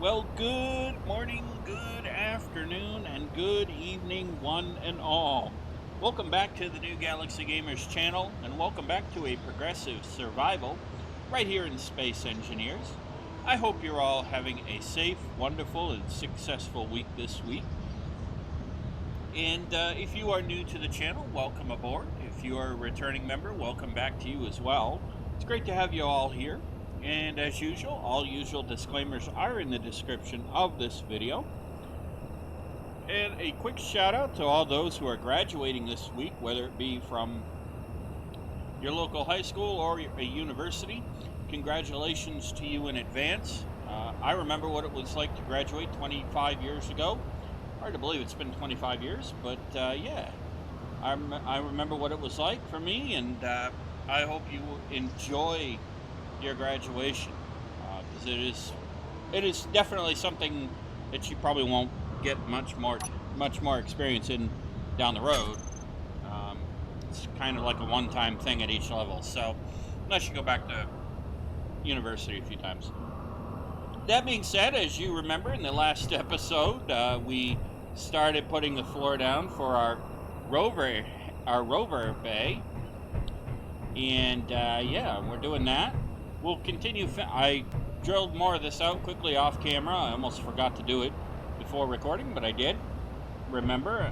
Well, good morning, good afternoon, and good evening, one and all. Welcome back to the New Galaxy Gamers channel, and welcome back to a progressive survival right here in Space Engineers. I hope you're all having a safe, wonderful, and successful week this week. And if you are new to the channel, welcome aboard. If you are a returning member, welcome back to you as well. It's great to have you all here. And as usual, all usual disclaimers are in the description of this video. And a quick shout out to all those who are graduating this week, whether it be from your local high school or a university. Congratulations to you in advance. I remember what it was like to graduate 25 years ago. Hard to believe it's been 25 years, but yeah, I remember what it was like for me, and I hope you enjoy your graduation, because it is definitely something that you probably won't get much more experience in down the road. It's kind of like a one-time thing at each level, so unless you go back to university a few times. That being said, as you remember in the last episode, we started putting the floor down for our rover bay, and yeah, we're doing that. We'll continue. I drilled more of this out quickly off camera. I almost forgot to do it before recording, but I did remember.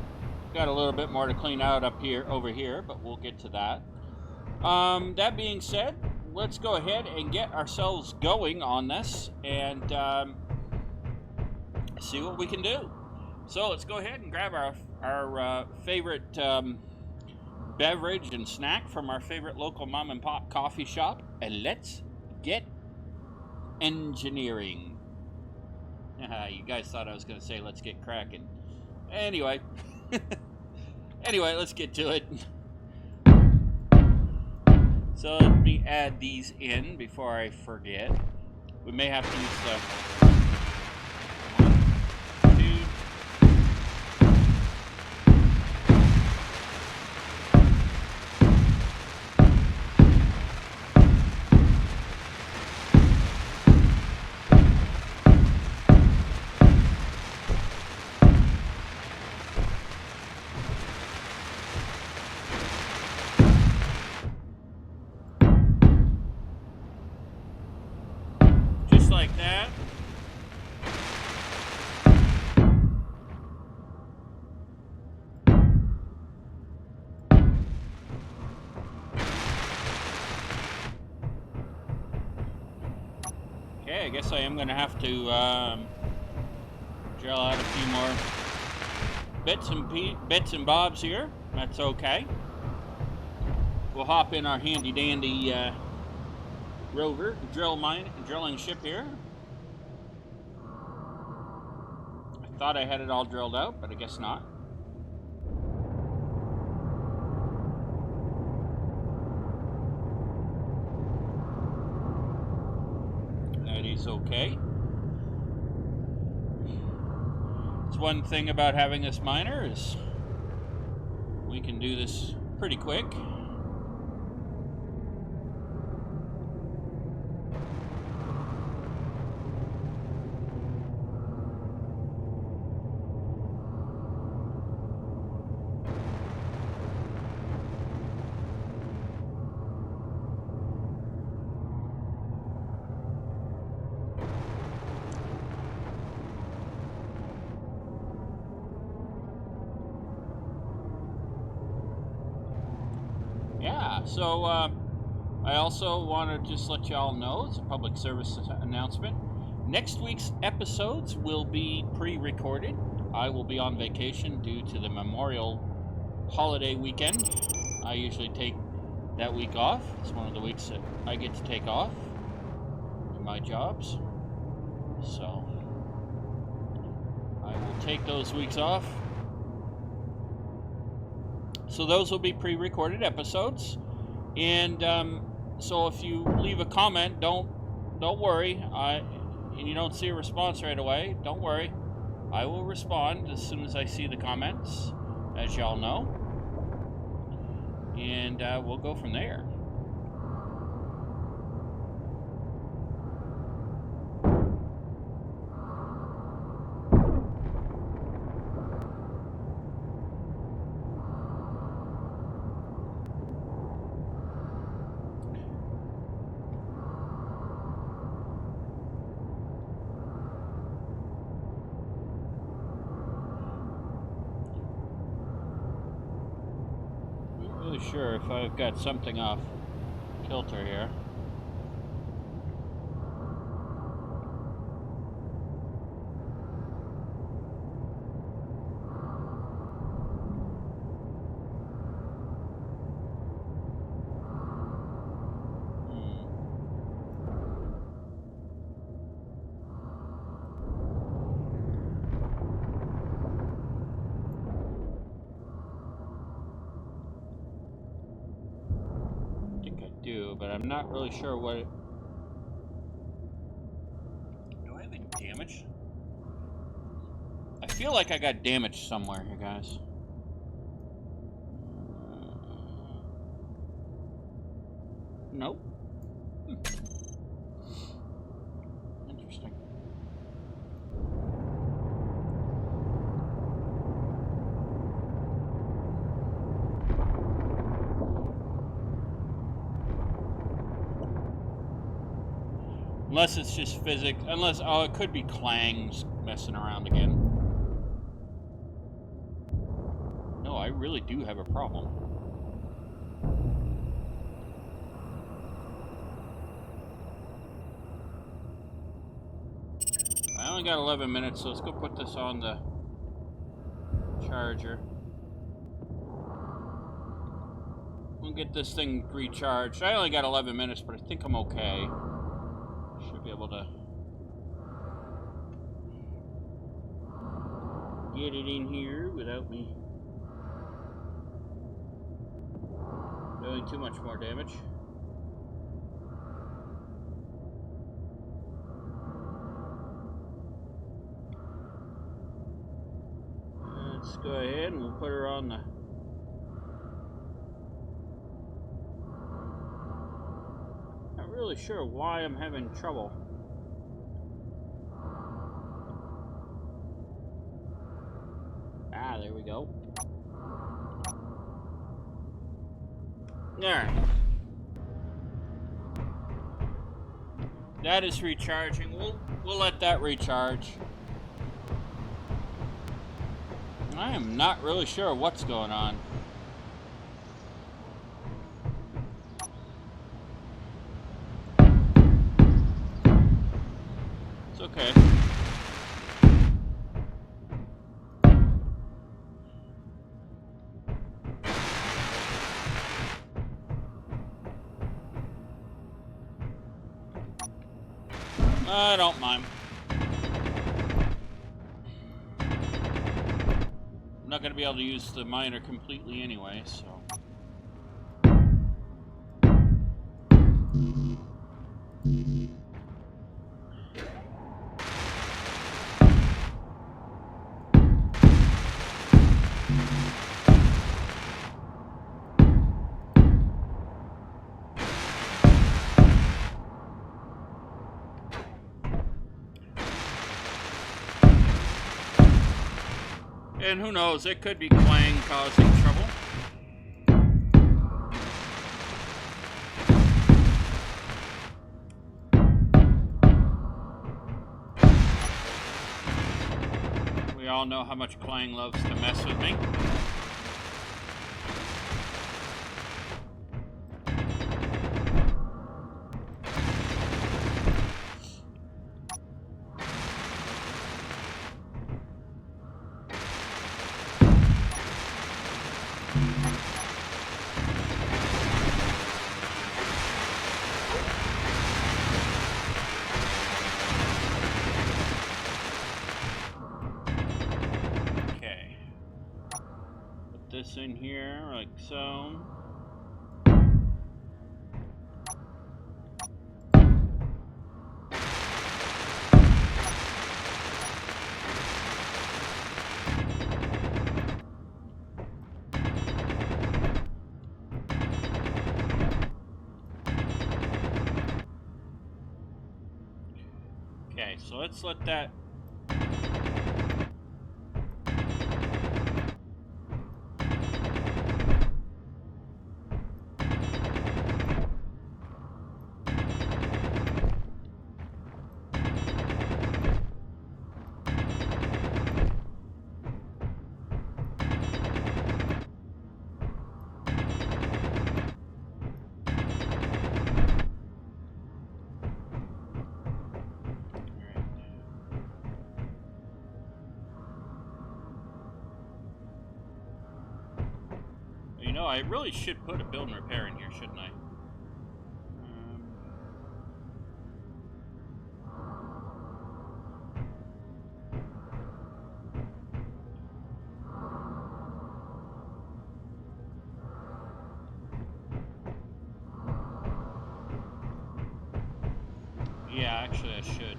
Got a little bit more to clean out over here, but we'll get to that. That being said, let's go ahead and get ourselves going on this and see what we can do. So let's go ahead and grab our favorite beverage and snack from our favorite local mom and pop coffee shop, and let's get engineering. You guys thought I was going to say let's get cracking. Anyway, let's get to it. So let me add these in before I forget. We may have to use the 1, 2. Like that. Okay, I guess I am going to have to drill out a few more bits and bobs here. That's okay. We'll hop in our handy dandy rover drilling ship here. I thought I had it all drilled out, but I guess not. That is okay. It's one thing about having this miner is we can do this pretty quick. So I also want to just let y'all know, it's a public service announcement. Next week's episodes will be pre-recorded. I will be on vacation due to the Memorial holiday weekend. I usually take that week off. It's one of the weeks that I get to take off in my jobs. So I will take those weeks off. So those will be pre-recorded episodes. And so if you leave a comment, don't worry. And you don't see a response right away, don't worry. I will respond as soon as I see the comments, as y'all know. And we'll go from there. sure if I've got something off kilter here. But I'm not really sure what it... Do I have any damage? I feel like I got damage somewhere here, guys. Nope. Interesting. Unless it's just physics. Unless, oh, it could be clangs messing around again. No, I really do have a problem. I only got 11 minutes, so let's go put this on the charger. We'll get this thing recharged. I only got 11 minutes, but I think I'm okay. Should be able to get it in here without me doing too much more damage. Let's go ahead and we'll put her on the... Not really sure why I'm having trouble. Ah, there we go. Alright. That is recharging. We'll let that recharge. I am not really sure what's going on. It's okay. I don't mind. I'm not going to be able to use the miner completely anyway, so... And who knows, it could be clang causing trouble. We all know how much clang loves to mess with me. This in here like so. Okay, so let's let that... I really should put a build and repair in here, shouldn't I? Yeah, actually I should.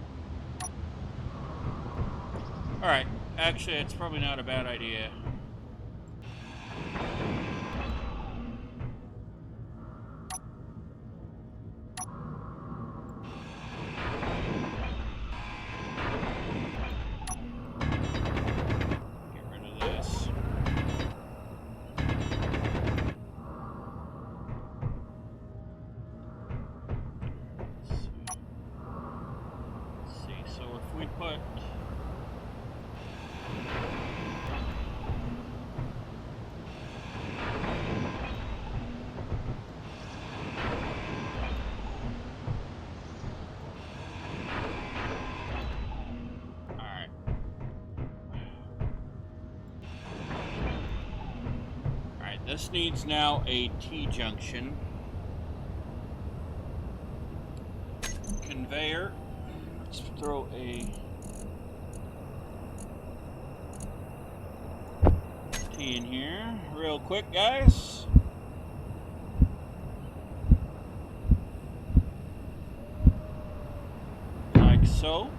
Alright, actually it's probably not a bad idea. Get rid of this. Let's see, so if we put... This needs now a T-junction. Conveyor. Let's throw a T in here real quick, guys. Like so.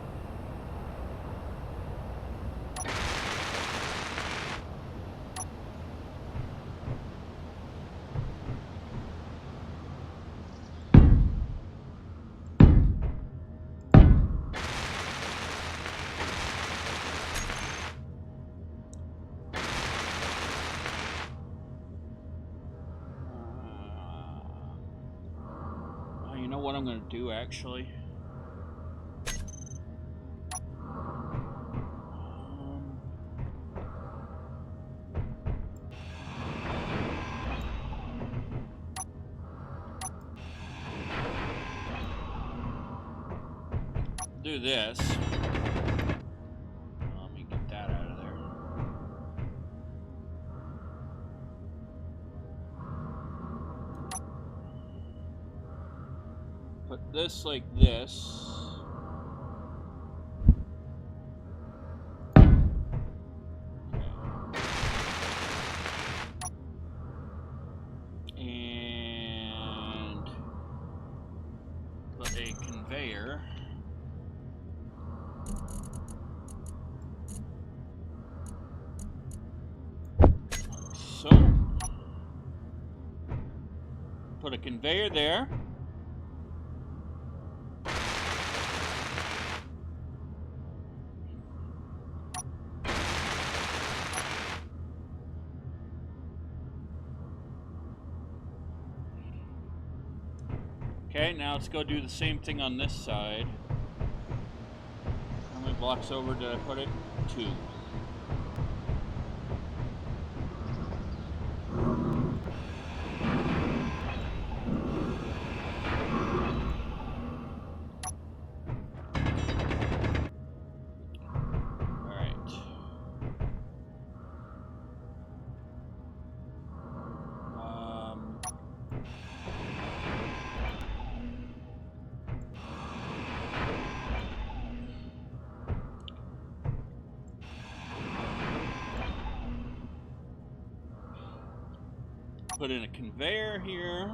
You know what I'm going to do, actually? Do this. Let me get that out of there. Put this like this. And put a conveyor. So, put a conveyor there. Okay, now let's go do the same thing on this side. How many blocks over did I put it? 2. Put in a conveyor here.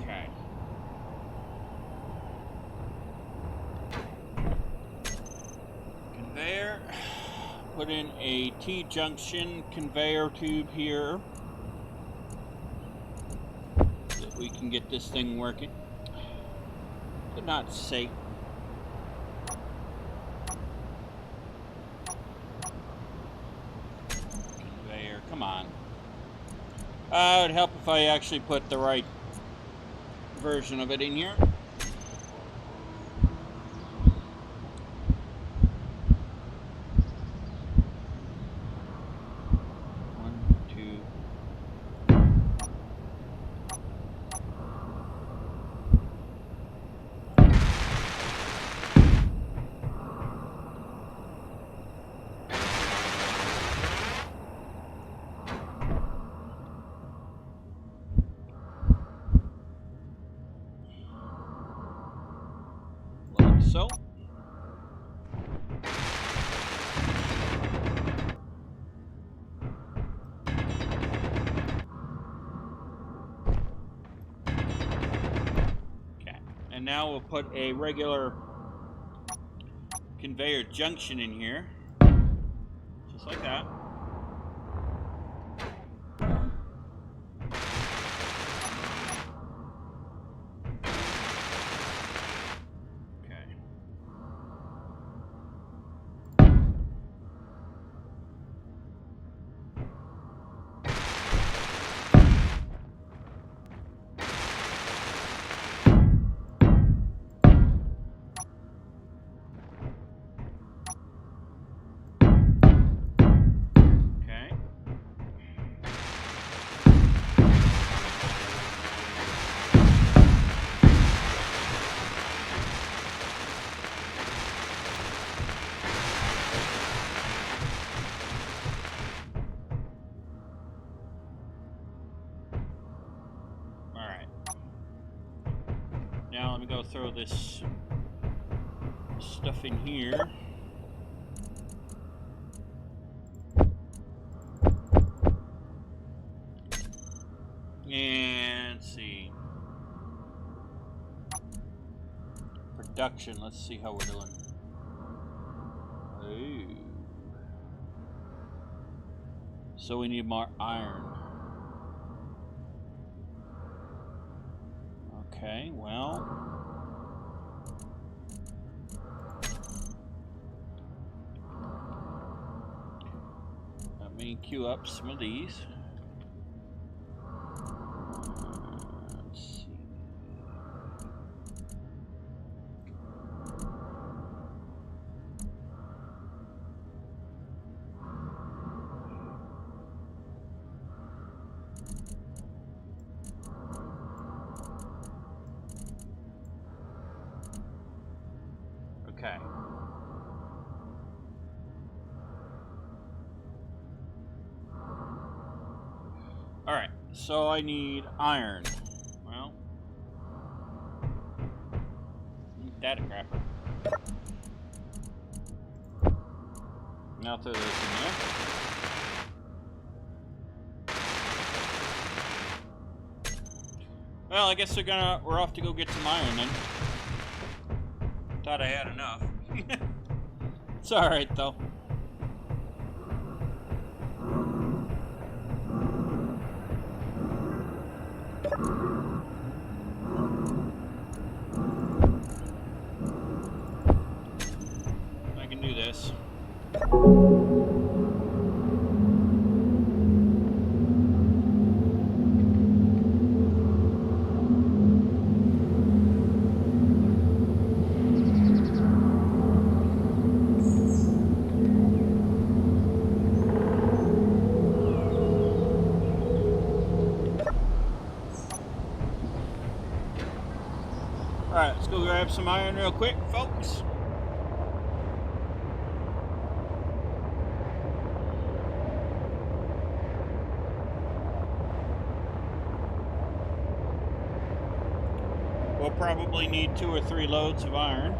Okay. Conveyor. Put in a T-junction conveyor tube here so that we can get this thing working. But not safe. Conveyor, come on. It would help if I actually put the right version of it in here. so. Okay, and now we'll put a regular conveyor junction in here, just like that. Now let me go throw this stuff in here. And let's see. Production, let's see how we're doing. Ooh. So we need more iron. Okay, well. Let me queue up some of these. Let's see. Okay. All right, so I need iron. Well, that a crapper. Now throw those in there. Well, I guess we're off to go get some iron then. Thought I had enough. It's alright though. I can do this. Alright, let's go grab some iron real quick, folks. We'll probably need 2 or 3 loads of iron.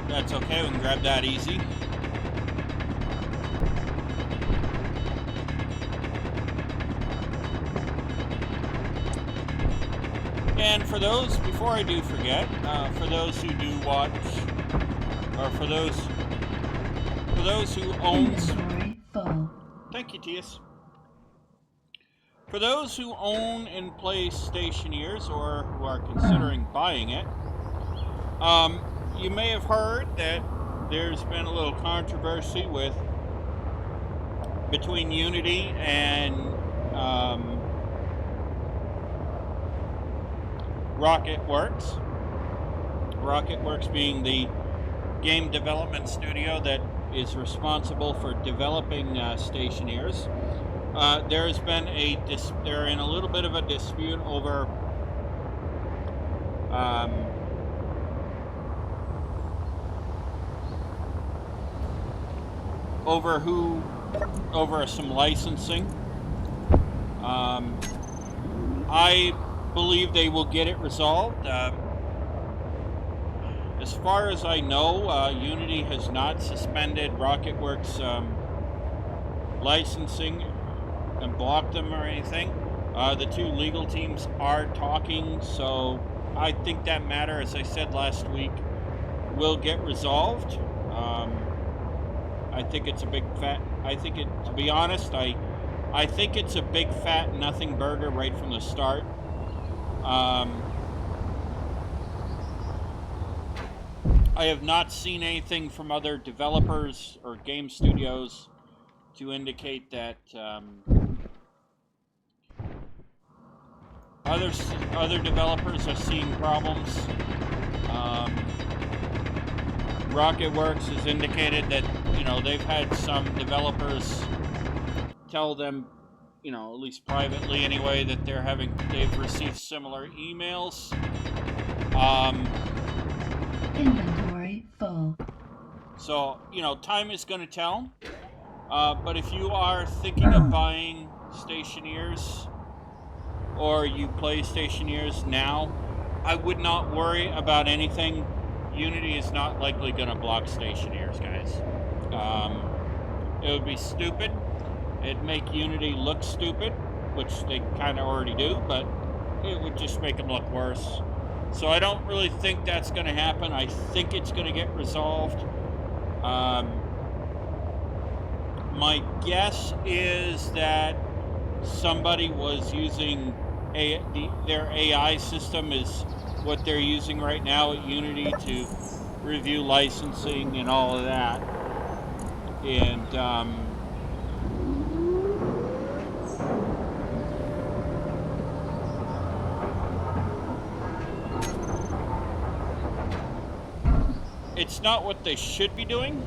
That's okay, we can grab that easy. And for those, before I do forget, for those who do watch, or for those who owns, thank you, Tias. For those who own and play Stationeers, or who are considering buying it, you may have heard that there's been a little controversy between Unity and Rocketworks. Rocketworks being the game development studio that is responsible for developing Stationeers. There has been they're in a little bit of a dispute over over some licensing. I believe they will get it resolved. As far as I know, Unity has not suspended RocketWorks licensing and blocked them or anything. The two legal teams are talking, so I think that matter, as I said last week, will get resolved. I think it's a big fat. To be honest, I think it's a big fat nothing burger right from the start. I have not seen anything from other developers or game studios to indicate that other developers are seeing problems. RocketWorks has indicated that, you know, they've had some developers tell them, you know, at least privately anyway, that they've received similar emails. Inventory full. So, you know, time is going to tell. But if you are thinking of buying Stationeers, or you play Stationeers now, I would not worry about anything. Unity is not likely going to block Stationeers, guys. It would be stupid. It'd make Unity look stupid, which they kind of already do, but it would just make them look worse. So I don't really think that's going to happen. I think it's going to get resolved. My guess is that somebody was using their AI system is what they're using right now at Unity to review licensing and all of that. And it's not what they should be doing.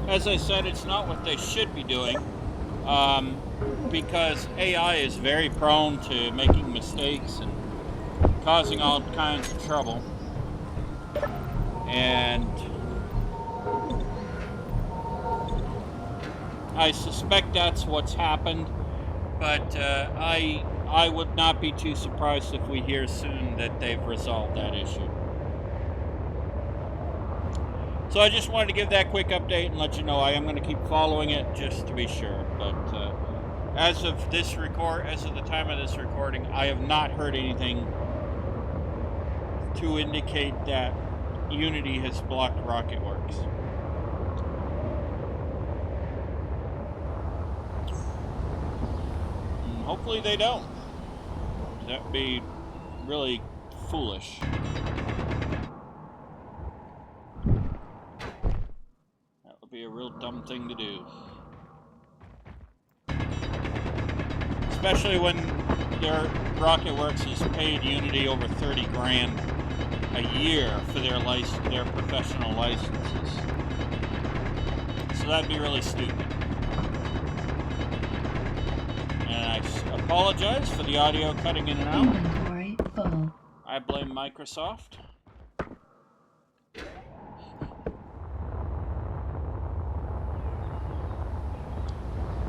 As I said, it's not what they should be doing, because AI is very prone to making mistakes and causing all kinds of trouble. And I suspect that's what's happened, but I would not be too surprised if we hear soon that they've resolved that issue. So I just wanted to give that quick update and let you know I am going to keep following it just to be sure. But as of the time of this recording, I have not heard anything to indicate that Unity has blocked RocketWorks. And hopefully they don't. That would be really foolish. Be a real dumb thing to do, especially when their RocketWorks has paid Unity over 30 grand a year for their professional licenses. So that'd be really stupid. And I apologize for the audio cutting in and out. Inventory full. I blame Microsoft.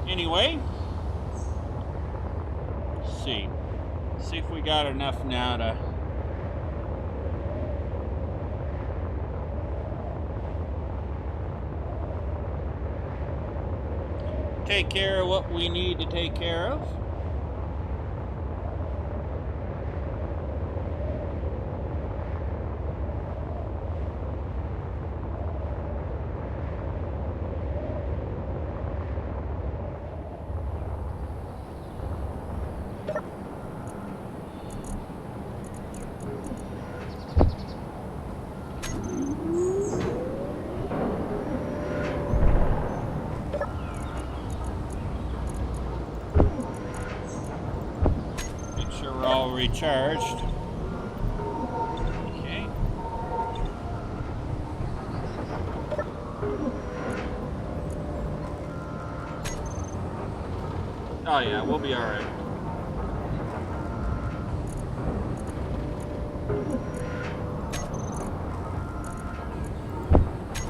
Anyway, let's see if we got enough now to take care of what we need to take care of. charged. Okay. Oh yeah, we'll be alright.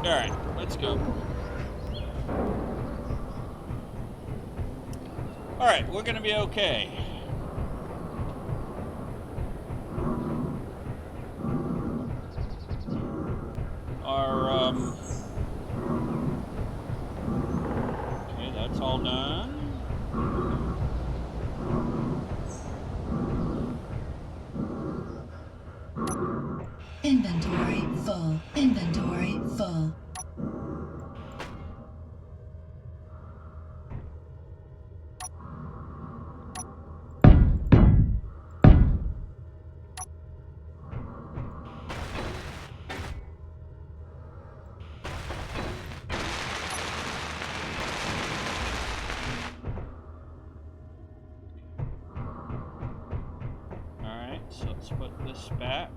Alright, let's go. Alright, we're gonna be okay. Okay, that's all done. Inventory full. Inventory full. Alright, so let's put this back.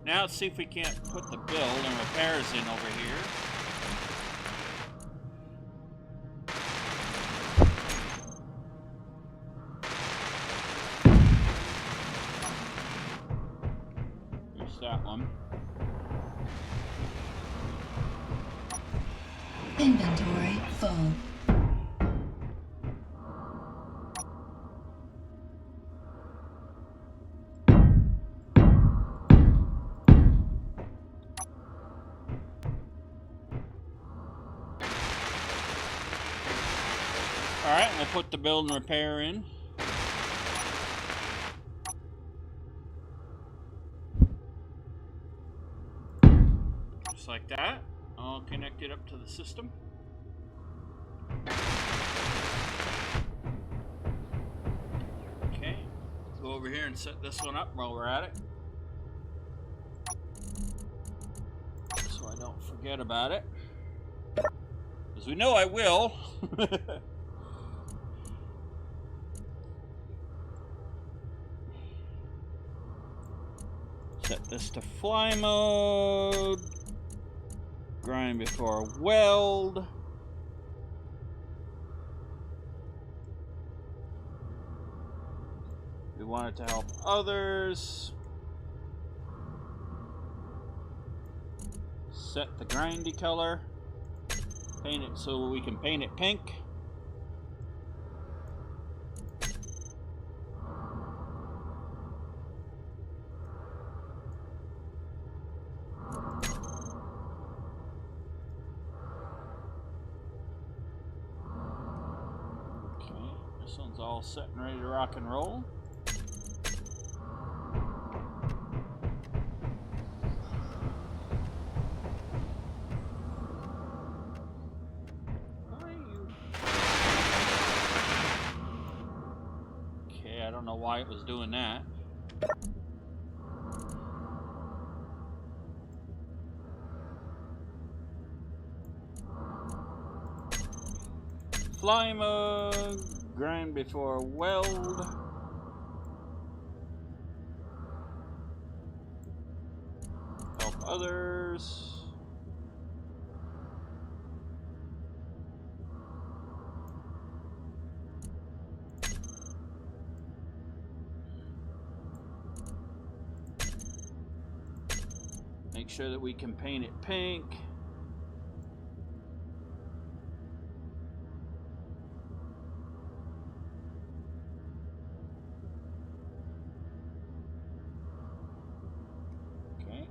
Now let's see if we can't put the build and repairs in over here. There's that one. Inventory full. Alright, we'll put the build and repair in. Just like that. All connected up to the system. Okay, go over here and set this one up while we're at it, so I don't forget about it, because we know I will. Set this to fly mode. Grind before weld. We want it to help others. Set the grindy color. Paint it so we can paint it pink. Okay, this one's all set and ready to rock and roll. I don't know why it was doing that. Fly mode, grind before weld. Help others. Make sure that we can paint it pink. Okay.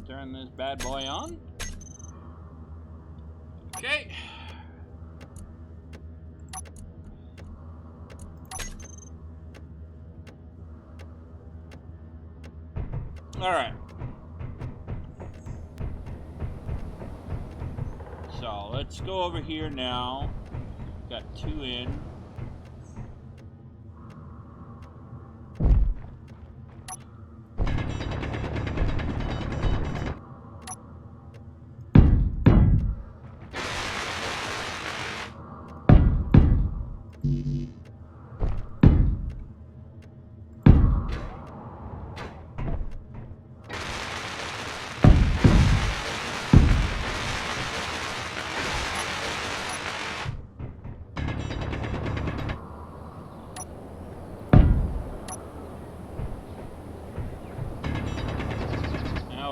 Turn this bad boy on. Okay. All right. So let's go over here now. Got 2 in.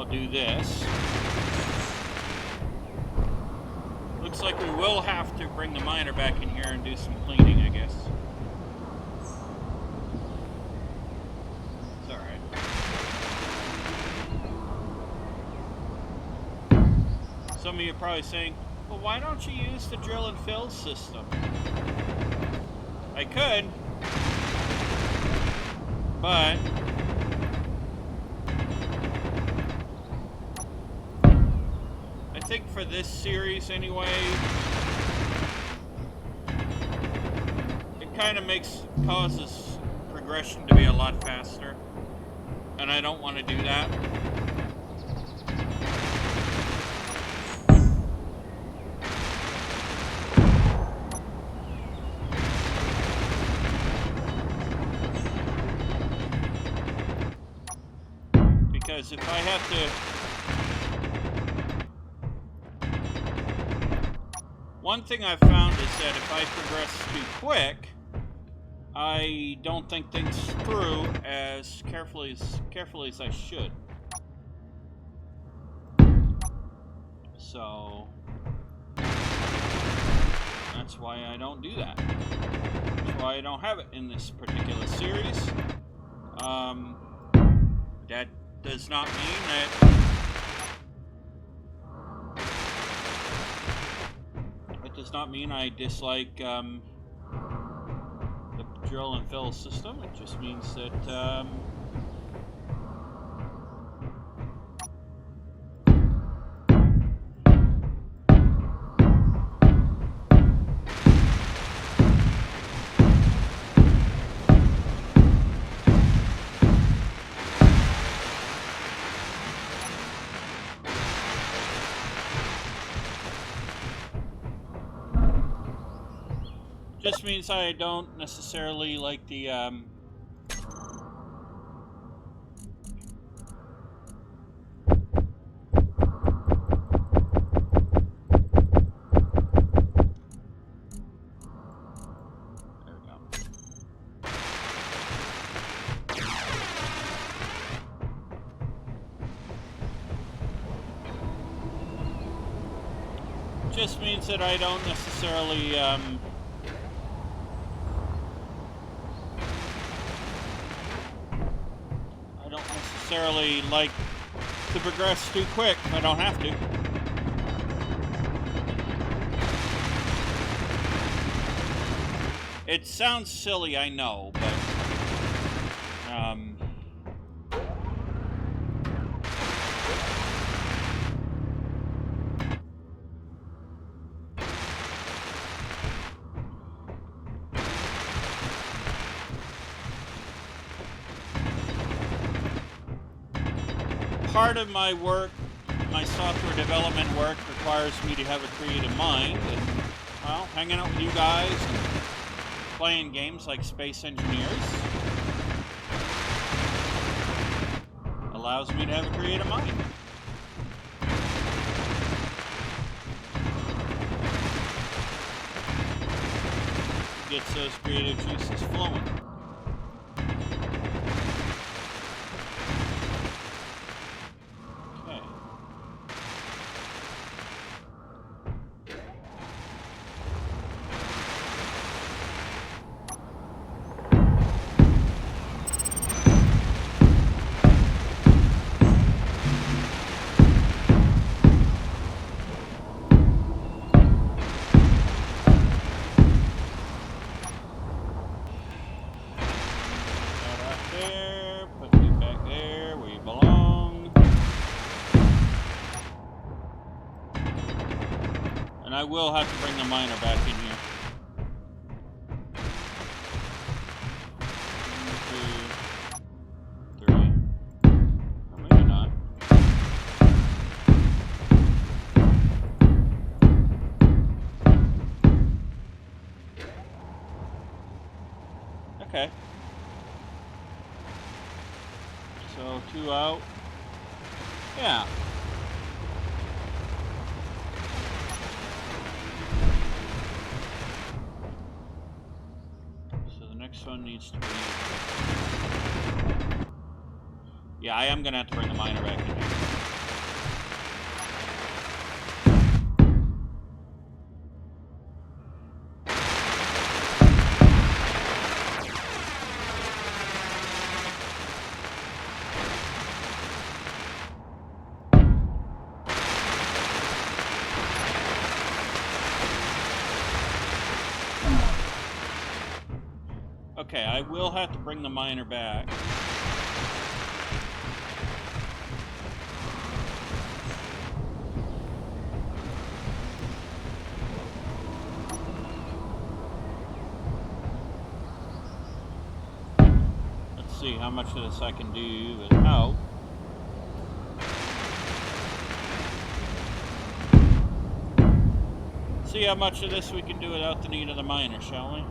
Do this. Looks like we will have to bring the miner back in here and do some cleaning, I guess. It's alright. Some of you are probably saying, well, why don't you use the drill and fill system? I could, but I think for this series anyway, it kind of causes progression to be a lot faster, and I don't want to do that. Because if I have to... One thing I've found is that if I progress too quick, I don't think things through as carefully as I should. So that's why I don't do that. That's why I don't have it in this particular series. That does not mean that does not mean I dislike the drill and fill system. It just means that just means I don't necessarily like the there we go. Just means that I don't necessarily like to progress too quick if I don't have to. It sounds silly, I know, but part of my work, my software development work, requires me to have a creative mind, and Well, hanging out with you guys and playing games like Space Engineers allows me to have a creative mind. Gets those creative juices flowing. Okay. There, put you back there where you belong. And I will have to bring the miner back in here. 1, 2, 3. Or maybe not. Okay. So 2 out. Yeah. So the next one needs to be... Yeah, I am going to have to bring the miner back in here. Okay, I will have to bring the miner back. Let's see how much of this I can do without. See how much of this we can do without the need of the miner, shall we?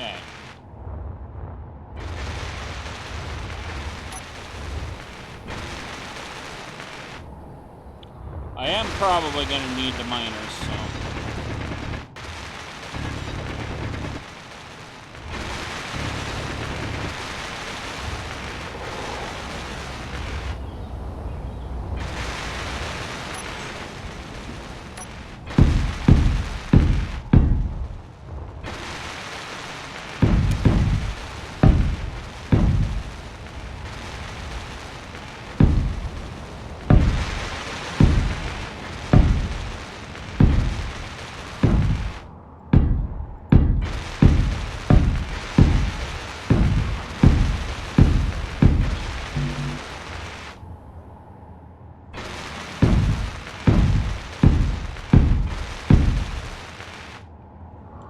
Okay. I am probably going to need the miners, so...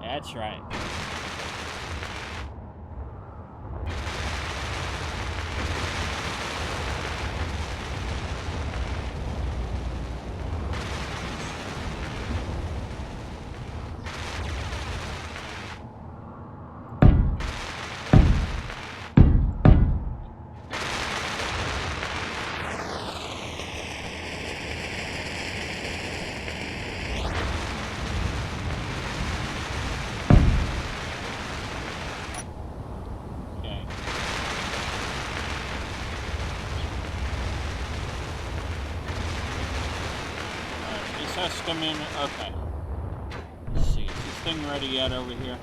That's right. Has to come in. Okay. thing ready yet over here.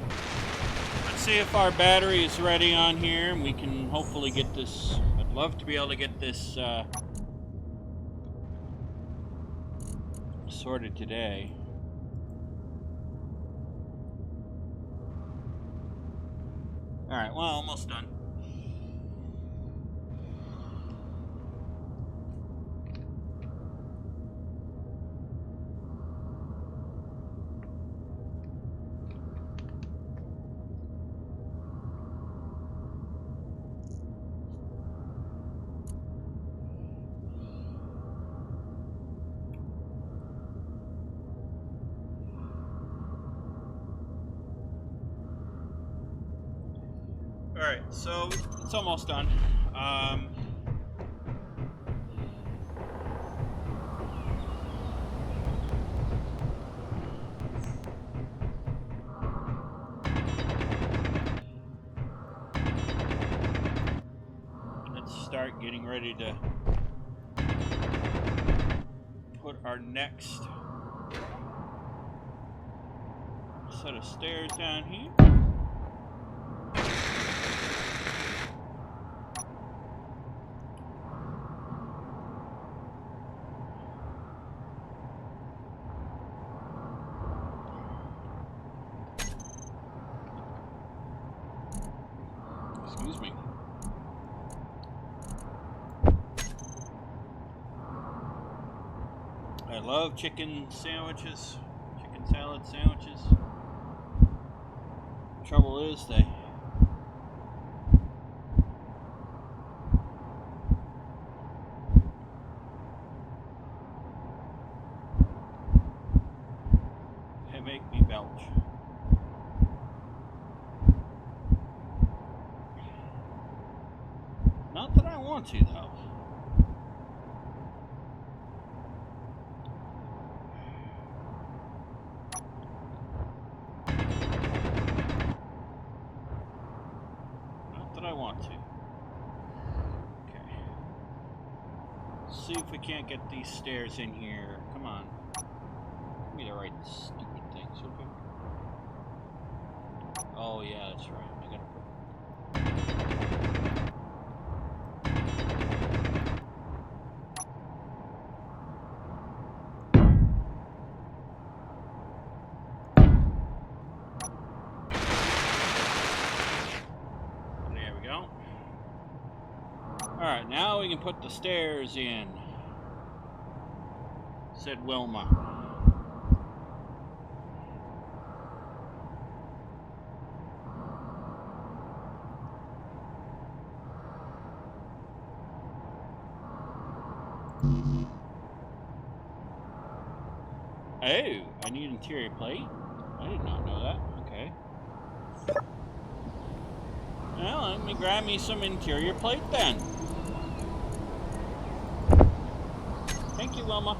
Let's see if our battery is ready on here, and we can hopefully get this. I'd love to be able to get this sorted today. Alright, well, almost done. Alright, so it's almost done. Let's start getting ready to put our next set of stairs down here. Excuse me. I love chicken sandwiches, chicken salad sandwiches. Trouble is they make me belch. Not that I want to, though. Not that I want to. Okay. See if we can't get these stairs in here. Come on. Give me the right stupid things, okay? Oh, yeah, that's right. I gotta put... There we go. Alright, now we can put the stairs in, said Wilma. Oh, I need interior plate? I did not know that. Okay. Well, let me grab me some interior plate then. Thank you, Wilma.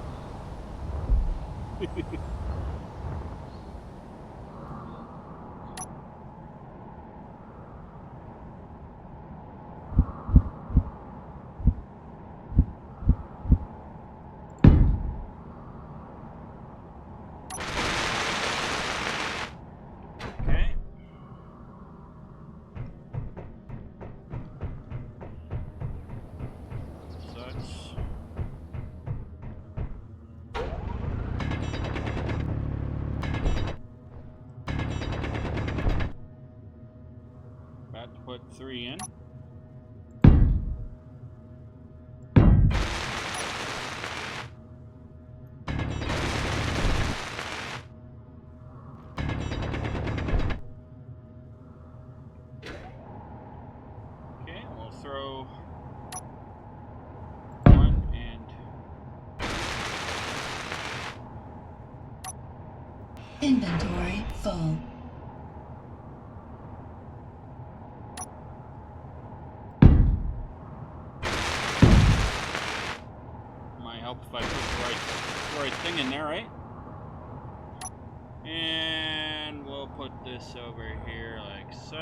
Put 3 in. Okay, we'll throw 1 and... Inventory full. Help if I put the right thing in there, right? And we'll put this over here like so.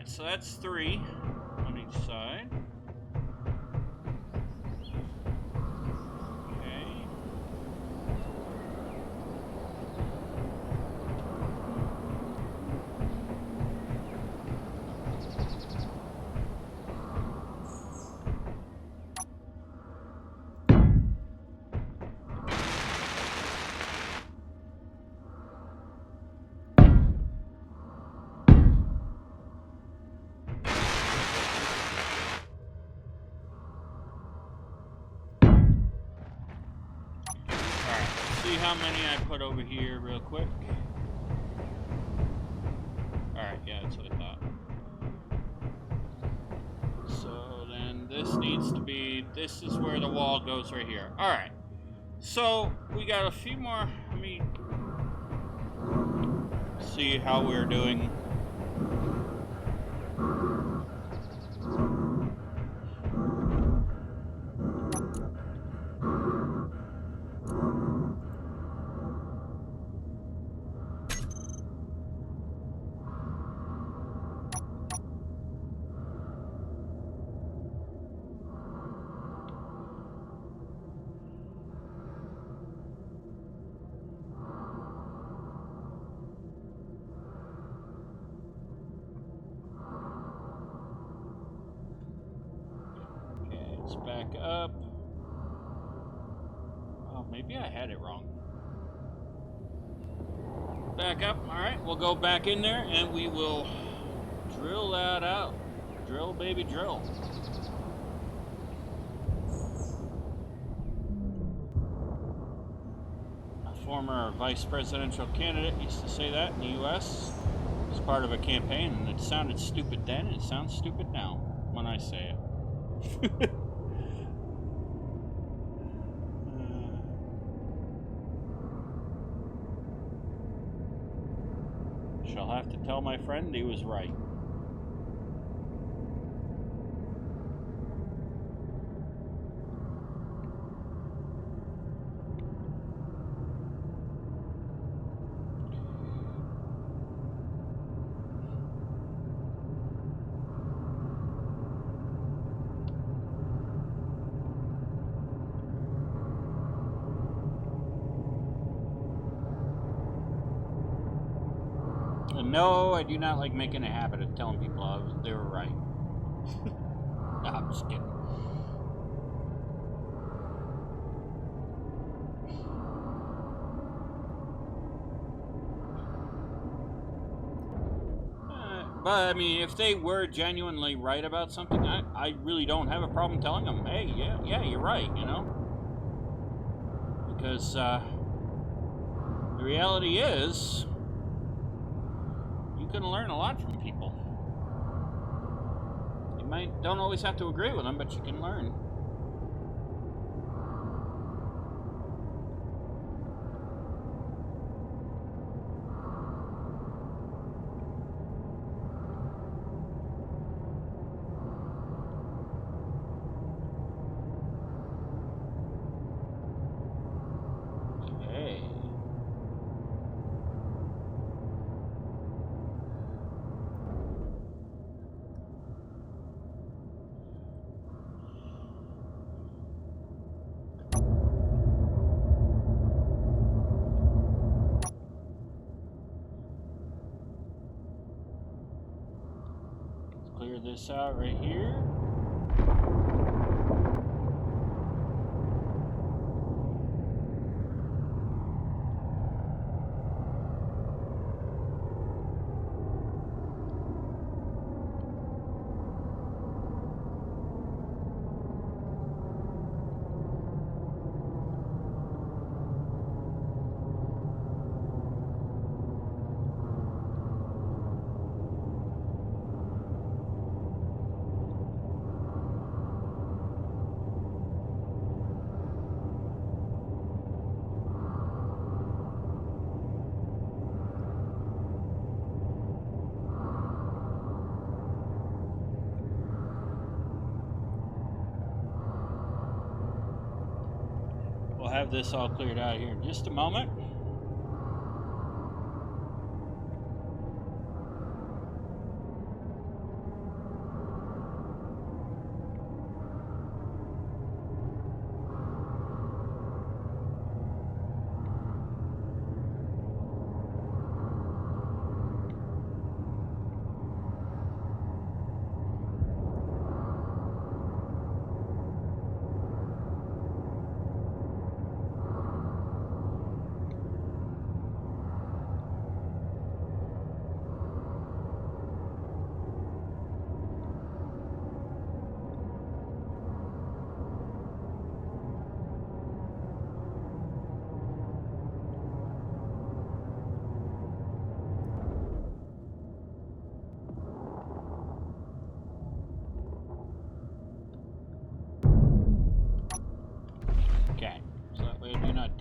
Alright, so that's 3 on each side. Okay. See how many I put over here real quick. Alright, yeah, that's what I thought. So then this needs to be, this is where the wall goes right here. Alright, so we got a few more. Let me see how we're doing. Let's back up. Oh, maybe I had it wrong. Back up. Alright, we'll go back in there and we will drill that out. Drill, baby, drill. A former vice presidential candidate used to say that in the U.S. as part of a campaign, and it sounded stupid then, and it sounds stupid now when I say it. Shall have to tell my friend he was right. No, I do not like making a habit of telling people they were right. No, I'm just kidding. But, I mean, if they were genuinely right about something, I really don't have a problem telling them, hey, yeah, you're right, you know? Because the reality is, you can learn a lot from people. You don't always have to agree with them, but you can learn. Clear this out right here. We'll have this all cleared out here in just a moment.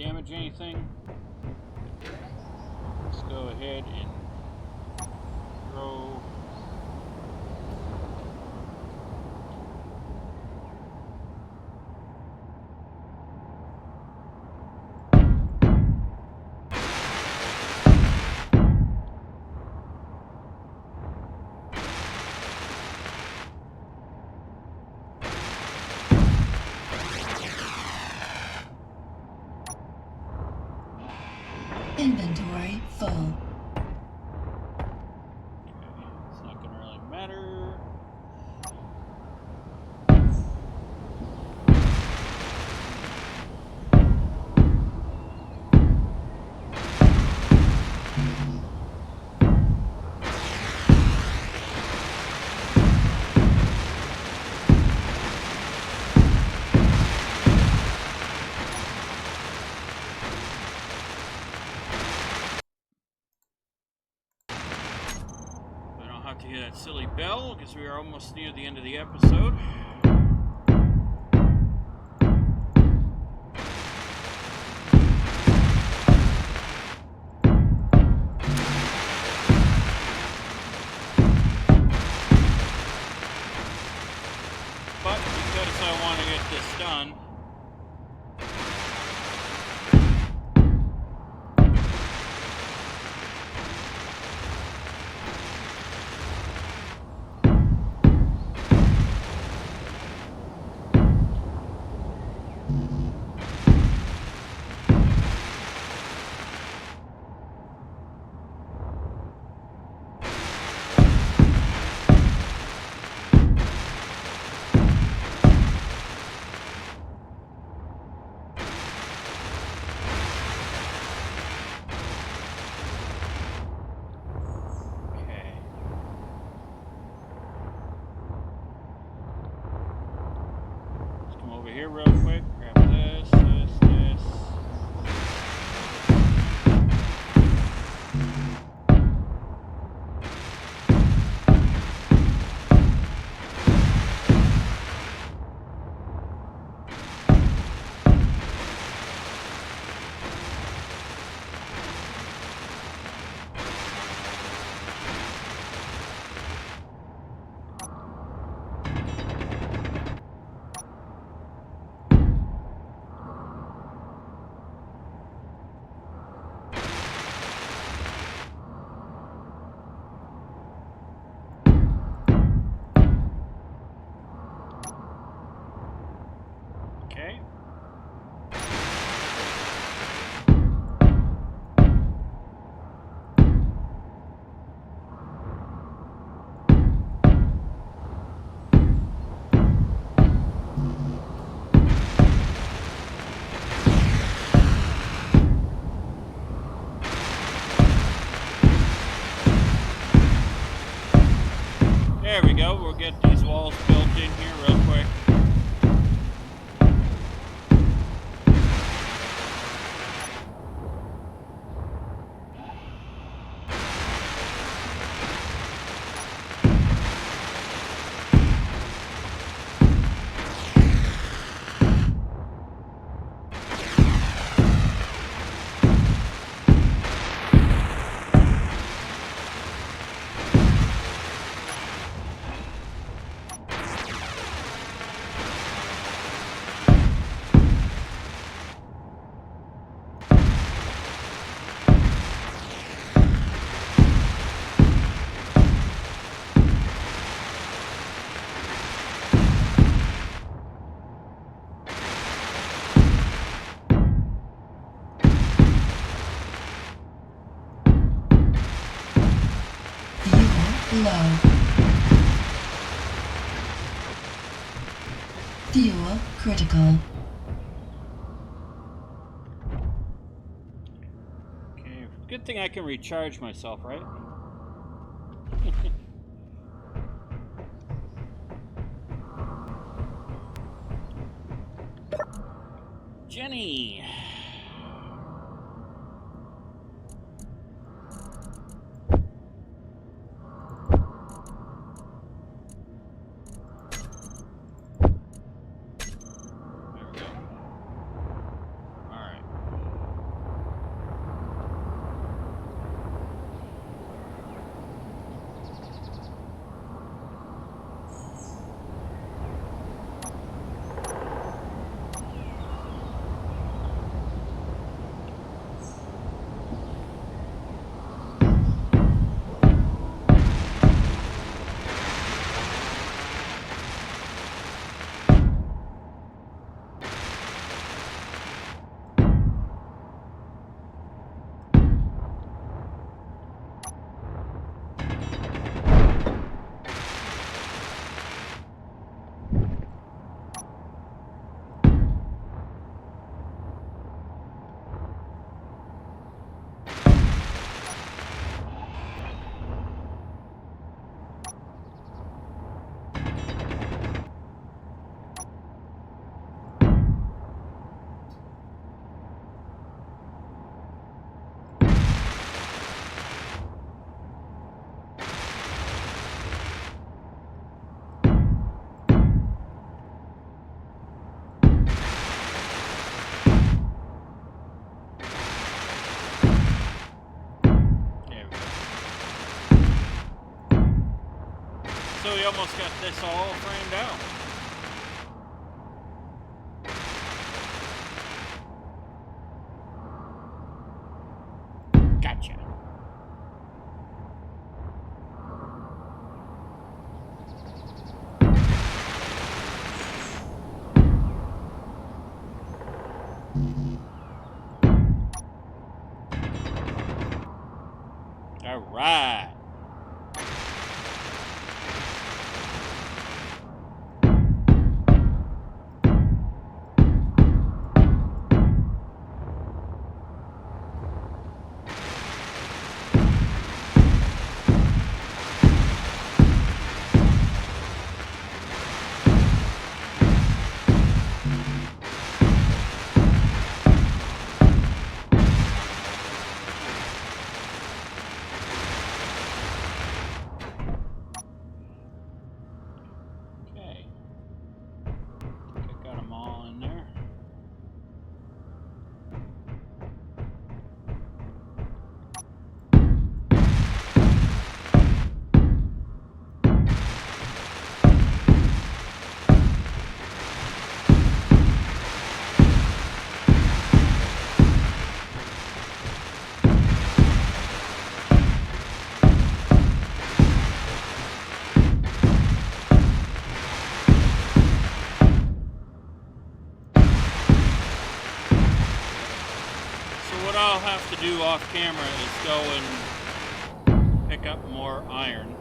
damage anything. Let's go ahead and throw. Inventory full. Okay, it's not going to really matter. To hear that silly bell because we are almost near the end of the episode. But because I want to get this done, over here real quick, grab this. Okay. There we go. We'll get these walls built in here real quick. Low. Fuel critical. Okay, good thing I can recharge myself, right? Jenny! There we go. Alright. we almost got this all framed out. Gotcha. All right. What I'll have to do off camera is go and pick up more iron.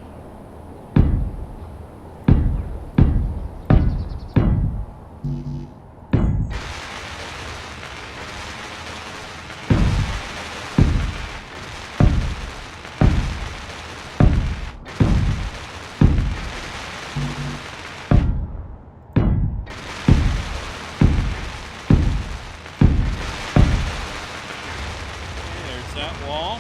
That wall.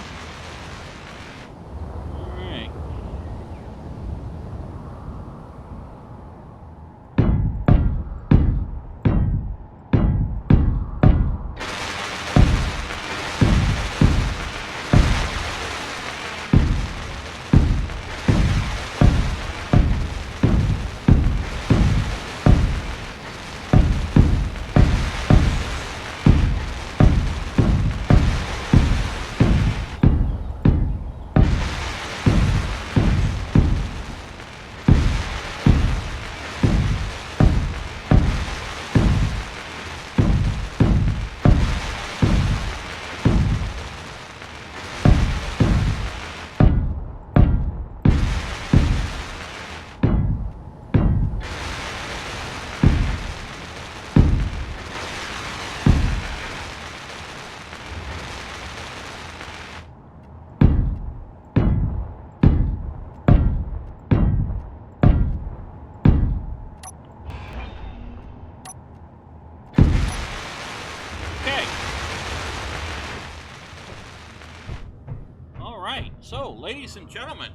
All right. So, ladies and gentlemen,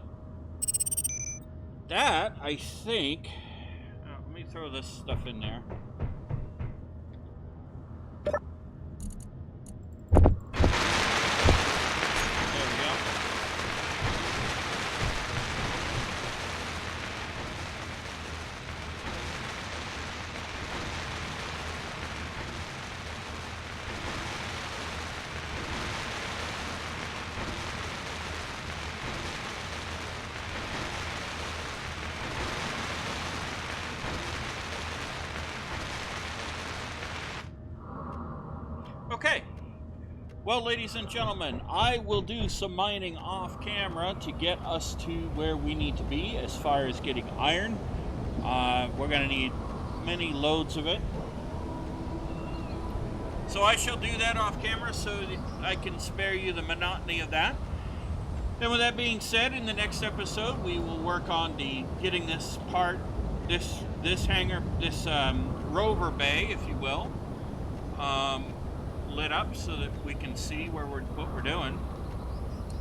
that, I think, let me throw this stuff in there. There we go. Okay, well, ladies and gentlemen, I will do some mining off camera to get us to where we need to be as far as getting iron. We're going to need many loads of it. So I shall do that off camera so that I can spare you the monotony of that. And with that being said, in the next episode, we will work on getting this part, this hangar, this rover bay, if you will, lit up so that we can see what we're doing.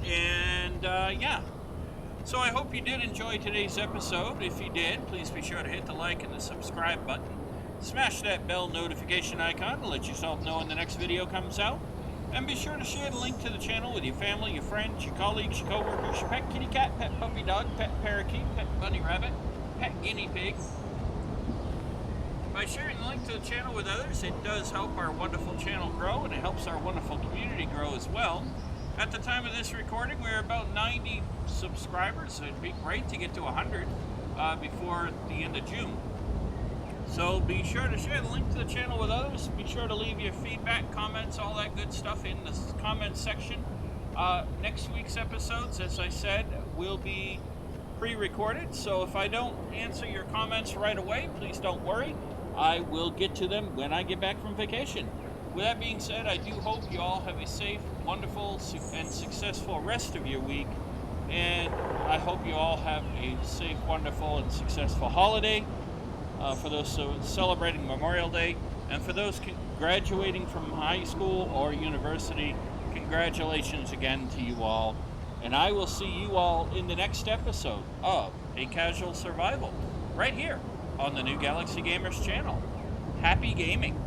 And yeah, so I hope you did enjoy today's episode. If you did, please be sure to hit the like and the subscribe button. Smash that bell notification icon to let yourself know when the next video comes out. And be sure to share the link to the channel with your family, your friends, your colleagues, your co-workers, your pet kitty cat, pet puppy dog, pet parakeet, pet bunny rabbit, pet guinea pig. By sharing the link to the channel with others, it does help our wonderful channel grow, and it helps our wonderful community grow as well. At the time of this recording, we're about 90 subscribers. It'd be great to get to 100 before the end of June. So be sure to share the link to the channel with others. Be sure to leave your feedback, comments, all that good stuff in the comments section. Next week's episodes, as I said, will be pre-recorded. So if I don't answer your comments right away, please don't worry. I will get to them when I get back from vacation. With that being said, I do hope you all have a safe, wonderful, and successful rest of your week. And I hope you all have a safe, wonderful, and successful holiday. For those celebrating Memorial Day, and for those graduating from high school or university, congratulations again to you all. And I will see you all in the next episode of A Casual Survival, right here on the New Galaxy Gamers channel. Happy gaming!